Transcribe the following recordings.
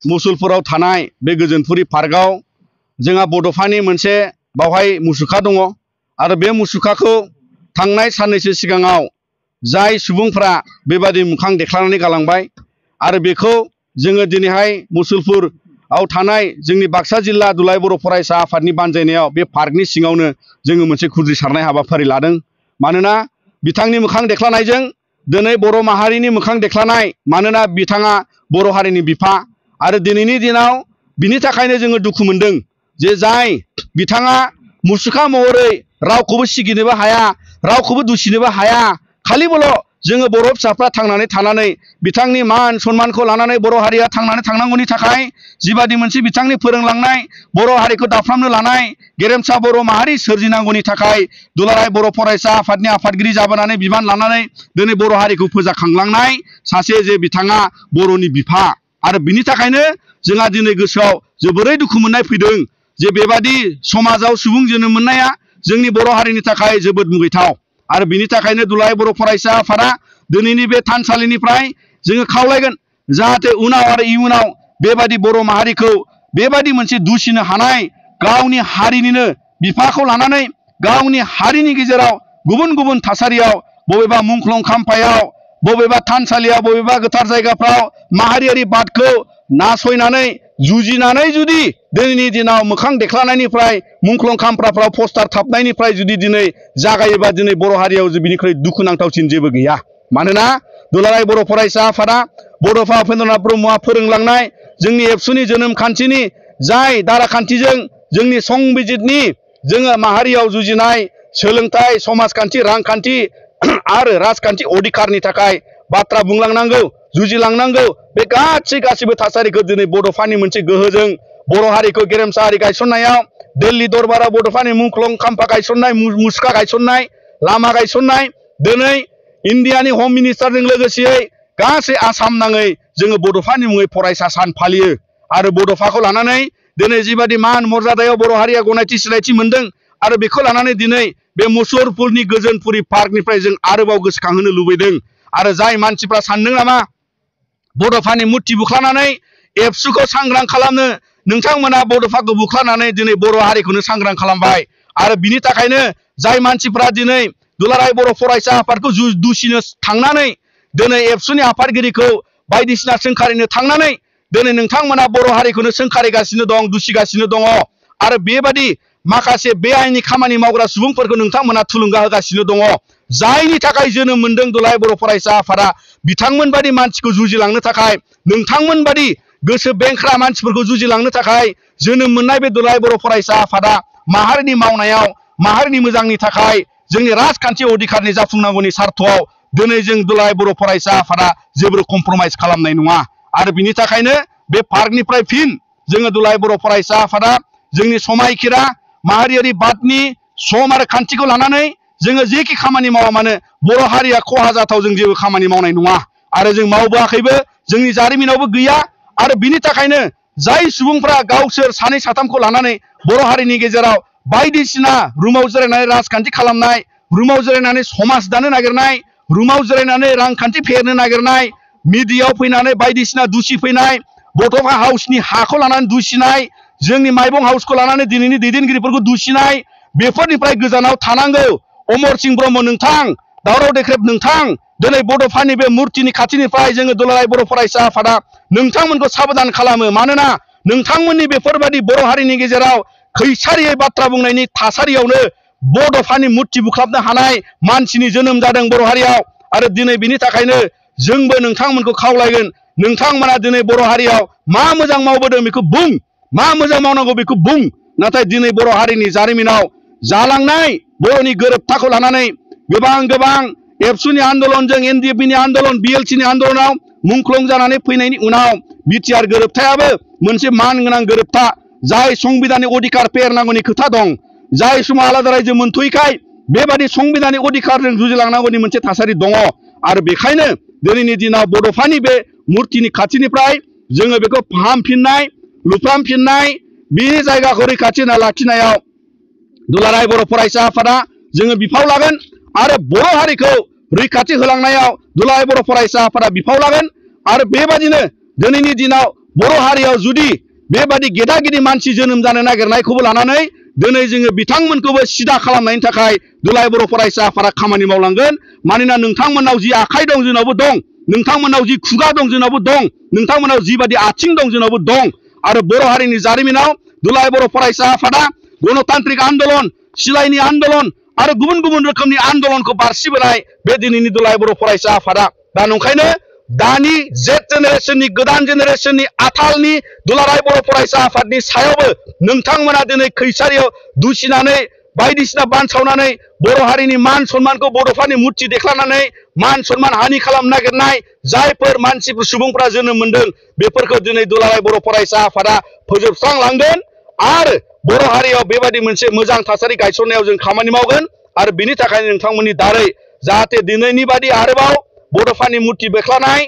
मुसलपुराव थानाय बे गोजोनपुरि पार्कआव जोंहा बड'फानि मोनसे बावहाय मुसुखा दङ आरो बे मुसुखाखौ थांनाय साननैसो सिगाङाव जाय सुबुंफ्रा बेबादि मोखां देख्लानानै गालांबाय आरो बेखौ जोङो दिनैहाय मुसलपुराव थानाय जोंनि बाक्सा जिल्ला दुलाराय बर' फरायसा आफादनि बानजायनायाव बे पार्कनि सिङावनो जोङो मोनसे खुद्रिसारनाय हाबाफारि लादों। मानोना बिथांनि मोखां देख्लानायजों दिनै बर' माहारिनि मोखां देख्लानाय, मानोना बिथाङा बर' हारिनि बिफा आरो दिनैनि दिनाव बिनि थाखायनो जोङो दुखु मोनदों जे जाय बिथाङा मुसुखा महरै रावखौबो सिगिनोबो हाया, रावखौबो दुसिनोबो हाया, खालिबोल' जोङो बर' फिसाफ्रा थांनानै थानानै बिथांनि मान सन्मानखौ लानानै बर' हारिया थांनानै थांनांगौनि थाखाय जिबादि मोनसे बिथांनि फोरोंलांनाय बर' हारिखौ दाफ्रामनो लानाय गेरेमसा बर' माहारि सोरजिनांगौनि थाखाय दुलाराय बर' फरायसा आफादनि आफादगिरि जाबोनानै बिबान लानानै दिनै बर' हारिखौ फोजाखांलांनाय सासे जे बिथाङा बर'नि बिफा आरो बिनि थाखायनो जोंहा दिनै गोसोआव जोबोरै दुखु मोननाय फैदों जे बेबादि समाजाव सुबुं जोनोम मोननाया जोंनि बर' हारिनि थाखाय जोबोद मुगैथाव। आरो बिनि थाखायनो दुलाराय बर' फरायसा आफादा दिनैनि बे थानसालिनिफ्राय जोङो खावलायगोन जाहाथे उनाव आरो इयुनाव बेबादि बर' माहारिखौ बेबादि मोनसे दुसिनो हानाय गावनि हारिनिनो बिफाखौ लानानै गावनि हारिनि गेजेराव गुबुन गुबुन थासारियाव बबेबा मुंख्लं खाम्फायाव बबेबा थानसालियाव बबेबा गोथार जायगाफ्राव माहारियारि बादखौ नासयनानै जुजिनानै जुदि दिनैनि दिनाव मोखां देख्लानायनिफ्राय मुंख्लं खाम्फाफ्राव पस्टार थाबनायनिफ्राय जुदि दिनै जागायोबा दिनै बर' हारियाव बिनिख्रुइ दुखुनांथावसिन जेबो गैया। मानोना दुलाराय बर' फरायसा आफादा बड'फा उपेन्द्रनाथ ब्रह्मआ फोरोंलांनाय जोंनि एबसुनि जोनोम खान्थिनि जाय दाराखान्थिजों जोंनि संबिजितनि जोङो माहारियाव जुजिनाय सोलोंथाइ समाजखान्थि रांखान्थि आरो राजखान्थि अधिकारनि थाखाय बाथ्रा बुंलांनांगौ जुजिलांनांगौ बे गासिबो थासारिखौ दिनै बड'फानि मोनसे गोहोजों बर' हारिखौ गेरेमसा हारि गायसननायाव दिल्ली दरबाराव बड'फानि मुंख्लं खाम्फा गायसननाय मुसुखा गायसननाय लामा गायसननाय दिनै इन्डियानि हम मिनिस्टारजों लोगोसेयै गासै आसाम नाङै जोङो बड'फानि मुङै फरायसा सान फालियो आरो बड'फाखौ लानानै दिनै जिबादि मान मर्यादायाव बर' हारिया गनायथि सिनायथि मोनदों आरो बेखौ लानानै दिनै बे मुसलपुरनि गोजोनपुरि पार्कनिफ्राय जों आरोबाव गोसोखांहोनो लुबैदों। आरो जाय मानसिफ्रा सानदों नामा बड'फानि मुर्ति बुख्लानानै एबसुखौ सांग्रां खालामनो, नोंथांमोना बड'फाखौ बुख्लानानै दिनै बर' हारिखौनो सांग्रां खालामबाय आरो बिनि थाखायनो जाय मानसिफ्रा दिनै दुलाराय बर' फरायसा आफादखौ दुसिनो थांनानै दिनै एबसुनि आफादगिरिखौ बायदिसिना सोंखारिनो थांनानै दिनै नोंथांमोना बर' हारिखौनो सोंखारिगासिनो दं, दुसिगासिनो दङ आरो बेबादि माखासे बेआइनि खामानि मावग्रा सुबुंफोरखौ नोंथांमोना थुलुंगा होगासिनो दङ। जायनि थाखाय जोनोम मोनदों दुलाराय बर' फरायसा आफादा बिथांमोन बादि मानसिखौ जुजिलांनो थाखाय, नोंथांमोन बादि गोसो बेंख्रा मानसिफोरखौ जुजिलांनो थाखाय जोनोम मोननाय बे दुलाराय बर' फरायसा आफादा माहारिनि मावनायाव माहारिनि मोजांनि थाखाय जोंनि राजखान्थि अधिकारनि जाफुंनांगौनि सार्थआव दिनै जों दुलाराय बर' फरायसा आफादा जेबो कमप्रमाइज खालामनाय नङा। आरो बिनि थाखायनो बे पार्कनिफ्राय फिन जोङो दुलाराय बर' फरायसा आफादा जोंनि समायखिरा माहारियारि बादनि सम आरो खान्थिखौ लानानै जोङो जेखि खामानि मावा मानो बर' हारिया खहा जाथाव जों जेबो खामानि मावनाय नङा आरो जों मावबोआखैबो, जोंनि जारिमिनावबो गैया। आरो बिनि थाखायनो जाय सुबुंफ्रा गावसोर सानै साथामखौ लानानै बर' हारिनि गेजेराव बायदिसिना रुमाव जिरायनानै राजखान्थि खालामनाय, रुमाव जिरायनानै समाज दानो नागिरनाय, रुमाव जिरायनानै रांखान्थि फेहेरनो नागिरनाय, मिडियायाव फैनानै बायदिसिना दुसिफैनाय, बड'फा हाउसनि हाखौ लानानै दुसिनाय, जोंनि माइबं हाउसखौ लानानै दिनैनि दैदेनगिरिफोरखौ दुसिनाय, बेफोरनिफ्राय गोजानाव थानांगौ। अमर सिंह ब्रह्म नोंथां, दावराव देख्रेब नोंथां, दिनै बड'फानि बे मुर्तिनि खाथिनिफ्राय जोङो दुलाराय बर' फरायसा आफादा नोंथांमोनखौ साबधान खालामो। मानोना नोंथांमोननि बेफोरबायदि बर' हारिनि गेजेराव खैसारियै बाथ्रा बुंनायनि थासारियावनो बड'फानि मुर्ति बुख्लाबनो हानाय मानसिनि जोनोम जादों बर' हारियाव। आरो दिनै बिनि थाखायनो जोंबो नोंथांमोनखौ खावलायगोन, नोंथांमोना दिनै बर' हारियाव मा मोजां मावबोदों बेखौ बुं, मा मोजां मावनांगौ बेखौ बुं। नाथाय दिनै बर' हारिनि जारिमिनाव जालांनाय बर'नि गोरोबथाखौ लानानै गोबां एबसुनि आन्दलनजों एनडिएफबिनि आन्दलन बिएलसिनि आन्दलनाव मुंख्लं जानानै फैनायनि उनाव बिटिआर गोरोबथायाबो मोनसे मानगोनां गोरोबथा, जाय संबिधाननि अधिकार फेहेरनांगौनि खोथा दं, जाय समाव आलादा रायजो मोनथ'यैखाय बेबादि संबिधाननि अधिकारजों जुजिलांनांगौनि मोनसे थासारि दङ। आरो बेखायनो दिनैनि दिनाव बड'फानि बे मुर्तिनि खाथिनिफ्राय जोङो बेखौ फाहामफिननाय, लुफ्रामफिननाय, बे जायगाखौ रैखाथि होना लाखिनायाव दुलाराय बर' फरायसा आफादा जोङो बिफाव लागोन आरो बर' हारिखौ रैखाथि होलांनायाव दुलाराय बर' फरायसा आफादा बिफाव लागोन। आरो बेबादिनो दिनैनि दिनाव बर' हारियाव जुदि बेबादि गेदा गिदि मानसि जोनोम जानो नागिरनायखौबो लानानै दिनै जोङो बिथांमोनखौबो सिदा खालामनायनि थाखाय दुलाराय बर' फरायसा आफादा खामानि मावलांगोन। मानोना नोंथांमोननाव जि आखाइ दं जोंनावबो दं, नोंथांमोननाव जि खुगा दं जोंनावबो दं, नोंथांमोननाव जिबादि आथिं दं जोंनावबो दं। आरो बर' हारिनि जारिमिनाव दुलाराय बर' फरायसा आफादा गणतान्त्रिक आन्दलन, सिलाइनि आन्दलन आरो गुबुन गुबुन रोखोमनि आन्दलनखौ बारसिबोनाय बे दिनैनि दुलाराय बर' फरायसा आफादा। दा नंखायनो दानि जेट जेनेरेसननि गोदान जेनेरेसननि आथालनि दुलाराय बर' फरायसा आफादनि सायावबो नोंथांमोना दिनै खैसारियाव दुसिनानै बायदिसिना बानसावनानै बर' हारिनि मान सन्मानखौ बड'फानि मुर्ति देख्लानानै मान सन्मान हानि खालामनो नागिरनाय जायफोर मानसिफोर सुबुंफोरा जोनोम मोनदों बेफोरखौ दिनै दुलाराय बर' फरायसा आफादा फोजोबस्रांलांगोन आरो बर' हारियाव बेबायदि मोनसे मोजां थासारि गायसननायाव जों खामानि मावगोन। आरो बिनि थाखायनो नोंथांमोननि दारै जाहाथे दिनैनि बादि आरोबाव बड'फानि मुर्ति बेख्लानाय,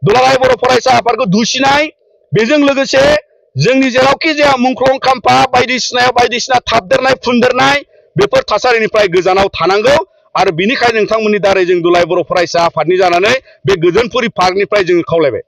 दुलाराय बर' फरायसा आफादखौ दुसिनाय, बेजों लोगोसे जोंनि जेरावखि जाया मुंख्लं खाम्फा बायदिसिनायाव बायदिसिना थाबदेरनाय फुनदेरनाय बेफोर थासारिनिफ्राय गोजानाव थानांगौ। आरो बिनिखायनो नोंथांमोननि दारै जों दुलाराय बर' फरायसा आफादनि जानानै बे गोजोनपुरि पार्कनिफ्राय जोङो खावलायबाय।